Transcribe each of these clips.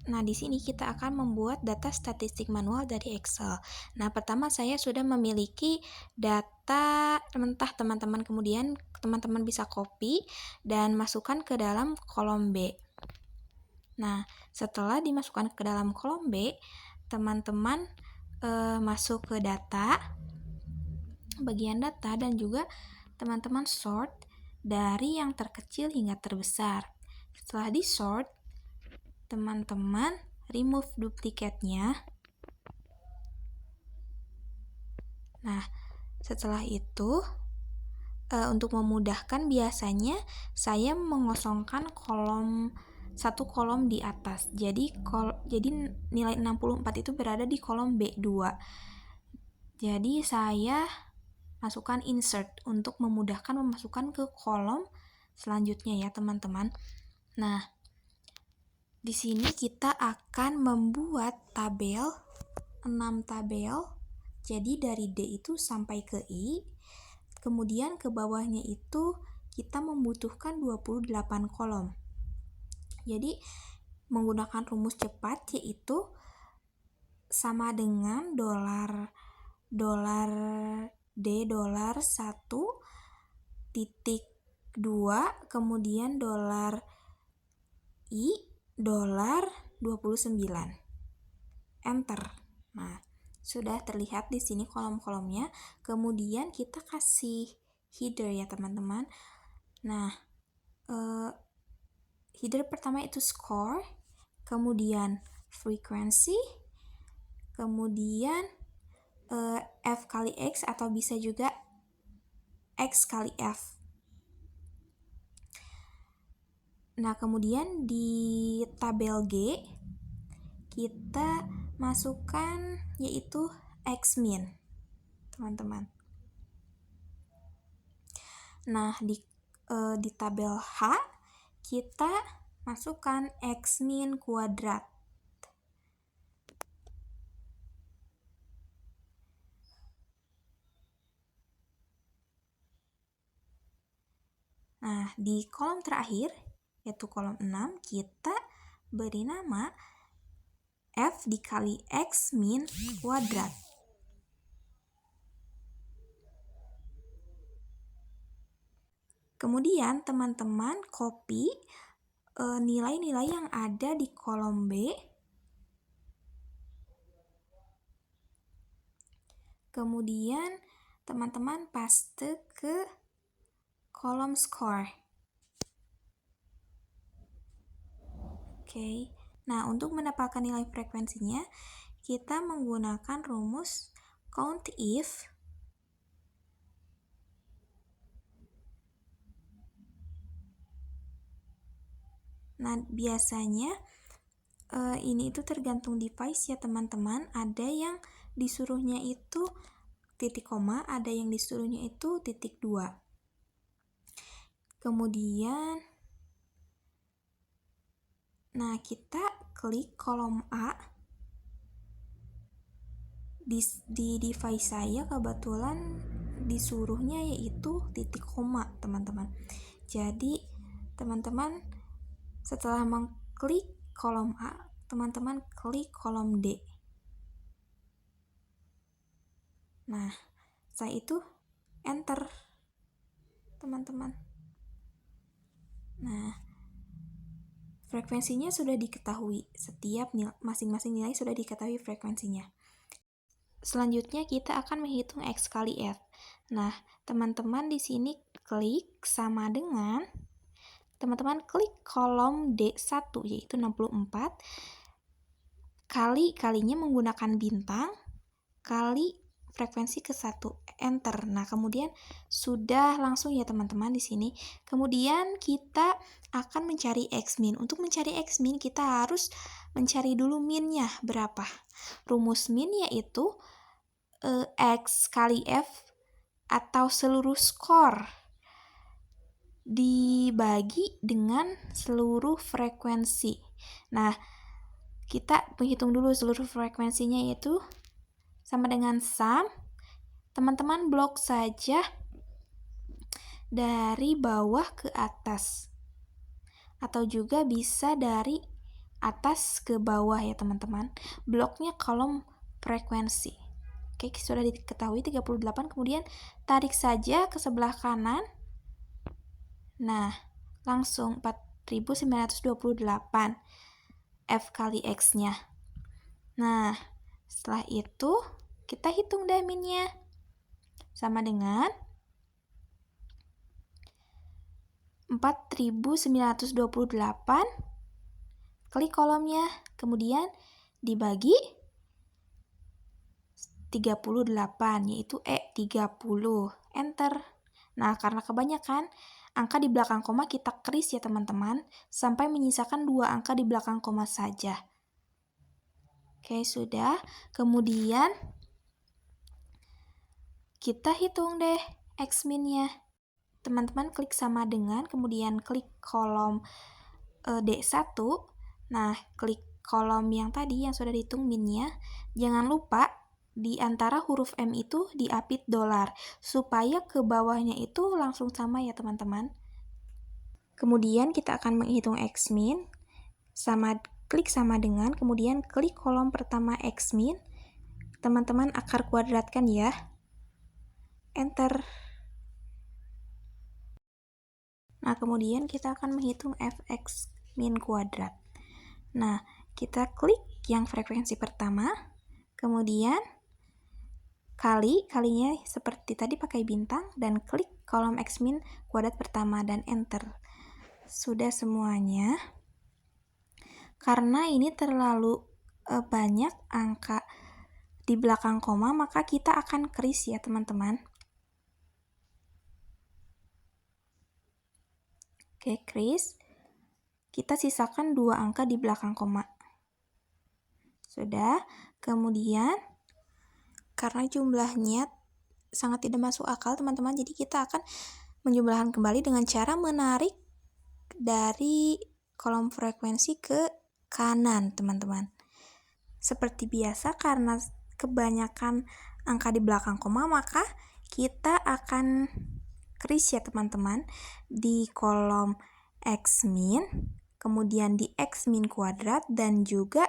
Nah, di sini kita akan membuat data statistik manual dari Excel. Nah, pertama saya sudah memiliki data mentah teman-teman. Kemudian teman-teman bisa copy dan masukkan ke dalam kolom B. Nah, setelah dimasukkan ke dalam kolom B, teman-teman masuk ke data, bagian data, dan juga teman-teman sort dari yang terkecil hingga terbesar. Setelah di sort, teman-teman remove duplicate-nya. Nah, setelah itu untuk memudahkan biasanya saya mengosongkan satu kolom di atas. Jadi nilai 64 itu berada di kolom B2. Jadi saya masukkan insert untuk memudahkan memasukkan ke kolom selanjutnya ya, teman-teman. Nah, di sini kita akan membuat tabel, 6 tabel. Jadi dari D itu sampai ke I. Kemudian ke bawahnya itu kita membutuhkan 28 kolom. Jadi menggunakan rumus cepat yaitu sama dengan $D$1 titik 2 kemudian $I $29. Enter. Nah, sudah terlihat di sini kolom-kolomnya. Kemudian kita kasih header ya, teman-teman. Nah, header pertama itu score, kemudian frequency, kemudian F kali X atau bisa juga X kali F. Nah, kemudian di tabel G kita masukkan yaitu X-min, teman-teman. Nah, di tabel H kita masukkan X-min kuadrat. Nah, di kolom terakhir yaitu kolom 6 kita beri nama F dikali X min kuadrat. Kemudian teman-teman copy nilai-nilai yang ada di kolom B. Kemudian teman-teman paste ke kolom score. Oke. Nah, untuk mendapatkan nilai frekuensinya, kita menggunakan rumus count if Nah, biasanya ini itu tergantung device ya, teman-teman. Ada yang disuruhnya itu titik koma, ada yang disuruhnya itu titik 2. Kemudian, nah kita klik kolom A. Di device saya kebetulan disuruhnya yaitu titik koma, teman-teman. Jadi, teman-teman setelah mengklik kolom A, teman-teman klik kolom D. Nah, setelah itu enter, teman-teman. Nah, frekuensinya sudah diketahui. Setiap masing-masing nilai sudah diketahui frekuensinya. Selanjutnya kita akan menghitung X kali F. Nah, teman-teman di sini klik sama dengan teman-teman klik kolom D1 yaitu 64 kalinya menggunakan bintang kali frekuensi ke 1, enter. Nah, kemudian sudah langsung ya teman-teman di sini. Kemudian kita akan mencari X-min. Untuk mencari X-min kita harus mencari dulu min-nya berapa. Rumus min yaitu X kali F atau seluruh skor dibagi dengan seluruh frekuensi. Nah, kita menghitung dulu seluruh frekuensinya yaitu sama dengan sum. Teman-teman blok saja dari bawah ke atas. Atau juga bisa dari atas ke bawah ya teman-teman. Bloknya kolom frekuensi. Oke, sudah diketahui 38, kemudian tarik saja ke sebelah kanan. Nah, langsung 4928 F kali X-nya. Nah, setelah itu kita hitung deh min-nya. Sama dengan 4928, klik kolomnya, kemudian dibagi 38, yaitu E30, enter. Nah, karena kebanyakan angka di belakang koma kita keris ya teman-teman, sampai menyisakan 2 angka di belakang koma saja. Oke, sudah. Kemudian kita hitung deh X min-nya. Teman-teman klik sama dengan, kemudian klik kolom D1. Nah, klik kolom yang tadi yang sudah dihitung min-nya. Jangan lupa di antara huruf M itu diapit dolar, supaya ke bawahnya itu langsung sama ya teman-teman. Kemudian kita akan menghitung X min, klik sama dengan, kemudian klik kolom pertama X min, teman-teman akar kuadratkan ya, enter. Nah, kemudian kita akan menghitung Fx min kuadrat. Nah, kita klik yang frekuensi pertama, kemudian kalinya seperti tadi pakai bintang, dan klik kolom X min kuadrat pertama dan enter. Sudah semuanya. Karena ini terlalu banyak angka di belakang koma, maka kita akan keris ya teman-teman. Oke, keris. Kita sisakan 2 angka di belakang koma. Sudah. Kemudian karena jumlahnya sangat tidak masuk akal teman-teman, jadi kita akan menjumlahkan kembali dengan cara menarik dari kolom frekuensi ke kanan teman-teman. Seperti biasa, karena kebanyakan angka di belakang koma, maka kita akan keris ya teman-teman di kolom X min, kemudian di X min kuadrat, dan juga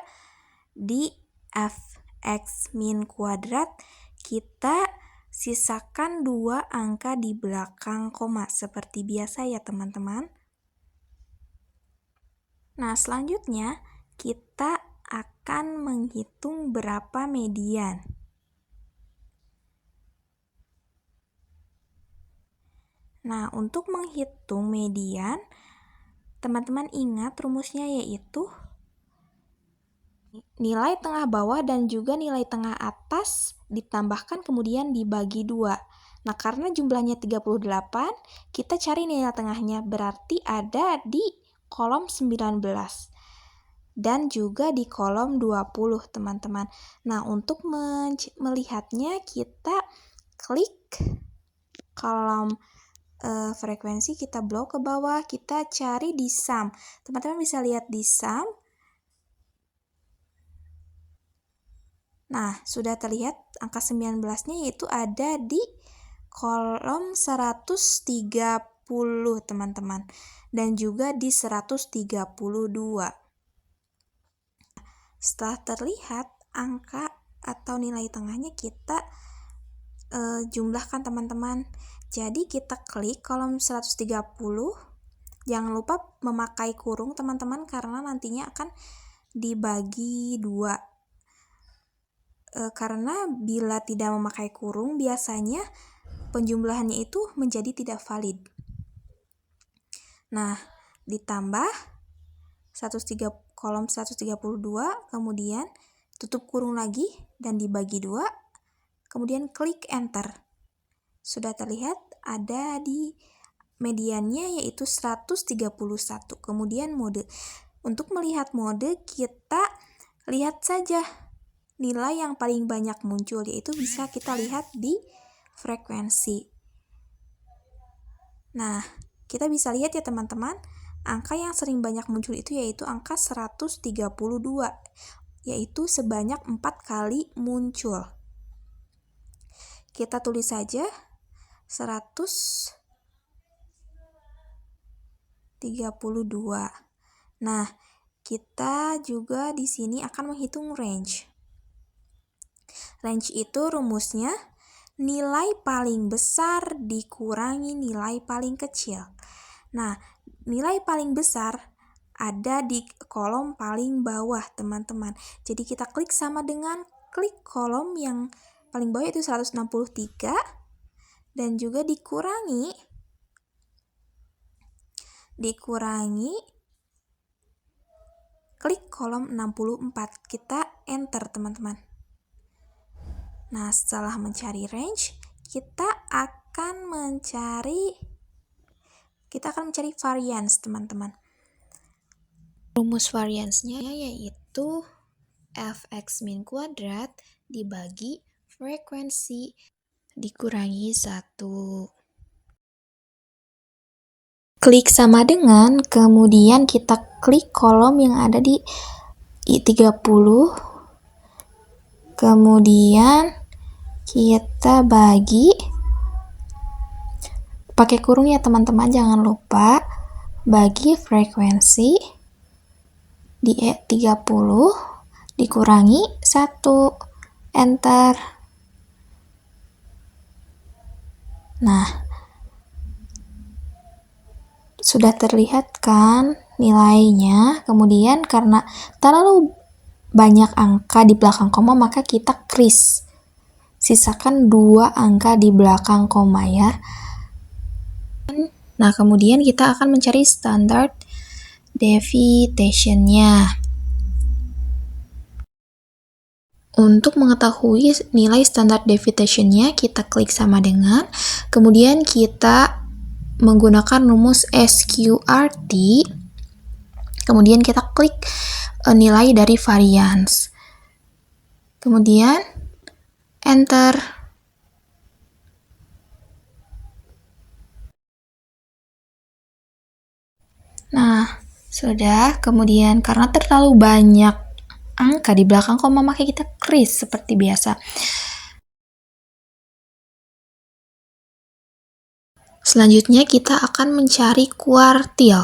di Fx min kuadrat. Kita sisakan 2 angka di belakang koma seperti biasa ya teman-teman. Nah, selanjutnya kita akan menghitung berapa median. Nah, untuk menghitung median, teman-teman ingat rumusnya, yaitu nilai tengah bawah dan juga nilai tengah atas ditambahkan kemudian dibagi 2. Nah, karena jumlahnya 38, kita cari nilai tengahnya, berarti ada di kolom 19 dan juga di kolom 20, teman-teman. Nah, untuk melihatnya kita klik kolom frekuensi, kita blok ke bawah, kita cari di sum. Teman-teman bisa lihat di sum. Nah, sudah terlihat angka 19-nya, yaitu ada di kolom 130, teman-teman. Dan juga di 132. Setelah terlihat angka atau nilai tengahnya, kita jumlahkan teman-teman. Jadi kita klik kolom 130. Jangan lupa memakai kurung teman-teman, karena nantinya akan dibagi 2. Karena bila tidak memakai kurung, biasanya penjumlahannya itu menjadi tidak valid. Nah, ditambah kolom 132, kemudian tutup kurung lagi dan dibagi 2, kemudian klik enter. Sudah terlihat ada di mediannya, yaitu 131. Kemudian mode. Untuk melihat mode, kita lihat saja nilai yang paling banyak muncul, yaitu bisa kita lihat di frekuensi. Nah, kita bisa lihat ya teman-teman, angka yang sering banyak muncul itu yaitu angka 132, yaitu sebanyak 4 kali muncul. Kita tulis saja 132. Nah, kita juga di sini akan menghitung range. Range itu rumusnya nilai paling besar dikurangi nilai paling kecil. Nah, nilai paling besar ada di kolom paling bawah, teman-teman. Jadi kita klik sama dengan klik kolom yang paling bawah itu 163 dan juga dikurangi klik kolom 64. Kita enter, teman-teman. Nah, setelah mencari range, kita akan mencari variance, teman-teman. Rumus variance-nya yaitu fx min kuadrat dibagi frekuensi dikurangi 1. Klik sama dengan, kemudian kita klik kolom yang ada di 30, kemudian kita bagi, pakai kurung ya teman-teman, jangan lupa, bagi frekuensi di 30 dikurangi 1, enter. Nah, sudah terlihat kan nilainya. Kemudian karena terlalu banyak angka di belakang koma, maka kita crease. Sisakan 2 angka di belakang koma ya. Nah, kemudian kita akan mencari standard deviation-nya. Untuk mengetahui nilai standard deviation-nya, kita klik sama dengan, kemudian kita menggunakan rumus SQRT, kemudian kita klik nilai dari variance. Kemudian enter. Nah, sudah. Kemudian karena terlalu banyak angka di belakang koma, maka kita crease seperti biasa. Selanjutnya kita akan mencari kuartil.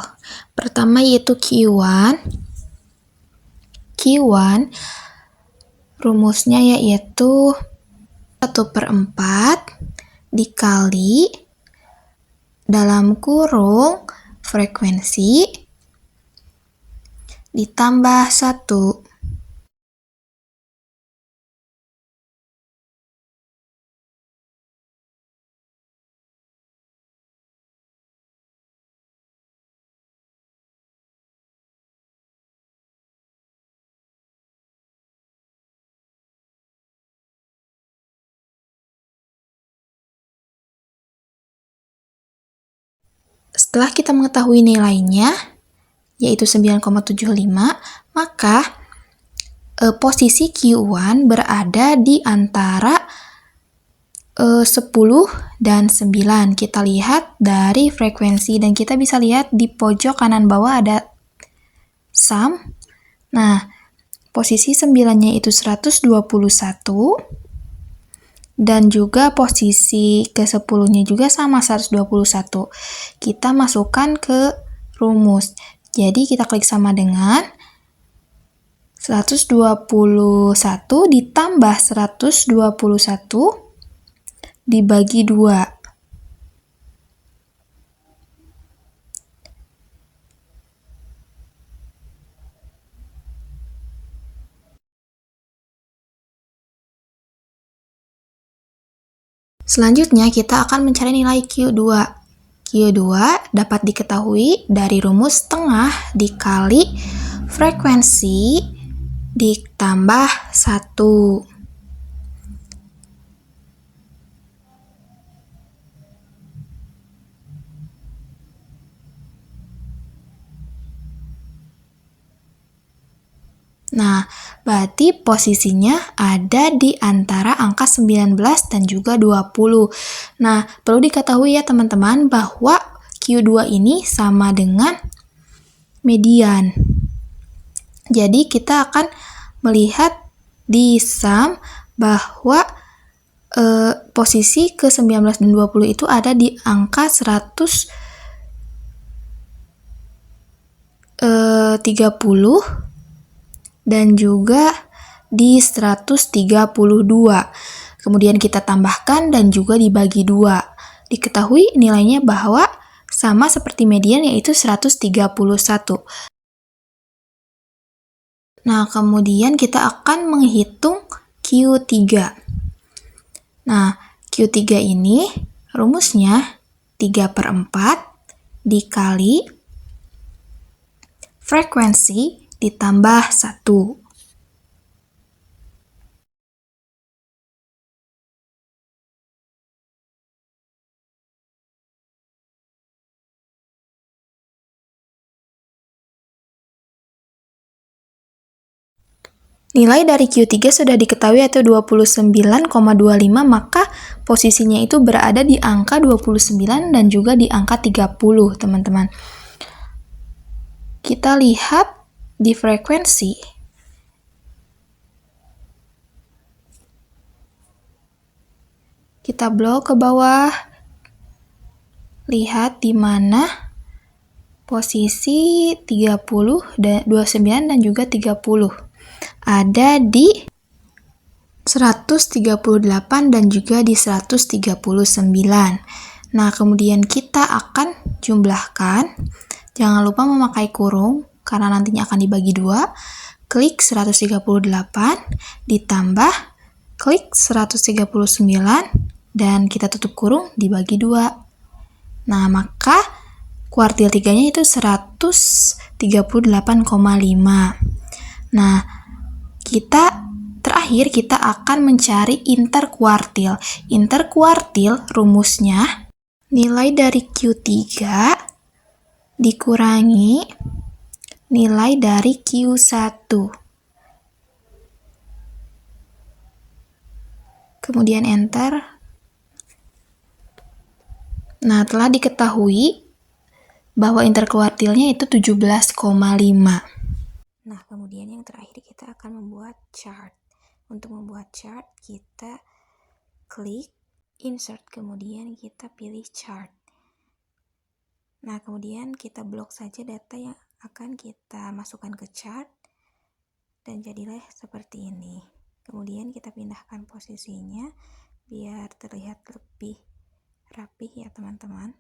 Pertama yaitu Q1. Q1 rumusnya yaitu 1/4 dikali dalam kurung frekuensi ditambah 1. Setelah kita mengetahui nilainya, yaitu 9,75, maka posisi Q1 berada di antara 10 dan 9. Kita lihat dari frekuensi dan kita bisa lihat di pojok kanan bawah ada sum. Nah, posisi 9-nya itu 121 dan juga posisi ke-10-nya juga sama 121. Kita masukkan ke rumus. Jadi kita klik sama dengan 121 ditambah 121 dibagi 2. Selanjutnya kita akan mencari nilai Q2. Q2 dapat diketahui dari rumus tengah dikali frekuensi ditambah 1. Nah, berarti posisinya ada di antara angka 19 dan juga 20. Nah, perlu diketahui ya teman-teman bahwa Q2 ini sama dengan median. Jadi kita akan melihat di sum bahwa posisi ke-19 dan 20 itu ada di angka 100 30 dan juga di 132. Kemudian kita tambahkan dan juga dibagi 2. Diketahui nilainya bahwa sama seperti median, yaitu 131. Nah, kemudian kita akan menghitung Q3. Nah, Q3 ini rumusnya 3/4 dikali frekuensi ditambah 1. Nilai dari Q3 sudah diketahui yaitu 29,25, maka posisinya itu berada di angka 29 dan juga di angka 30, teman-teman. Kita lihat di frekuensi. Kita blok ke bawah. Lihat di mana posisi 30, 29 dan juga 30. Ada di 138 dan juga di 139. Nah, kemudian kita akan jumlahkan. Jangan lupa memakai kurung karena nantinya akan dibagi 2. Klik 138 ditambah klik 139 dan kita tutup kurung dibagi 2. Nah, maka kuartil 3-nya itu 138,5. Nah, terakhir kita akan mencari interkuartil. Interkuartil rumusnya nilai dari Q3 dikurangi nilai dari Q1. Kemudian enter. Nah, telah diketahui bahwa interkuartilnya itu 17,5. Nah, kemudian yang terakhir kita akan membuat chart. Untuk membuat chart, kita klik insert, kemudian kita pilih chart. Nah, kemudian kita blok saja data yang akan kita masukkan ke chart, dan jadilah seperti ini. Kemudian kita pindahkan posisinya biar terlihat lebih rapih ya, teman-teman.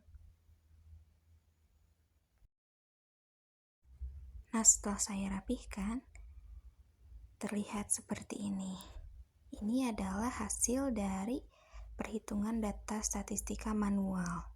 Nah, setelah saya rapihkan, terlihat seperti ini. Ini adalah hasil dari perhitungan data statistika manual.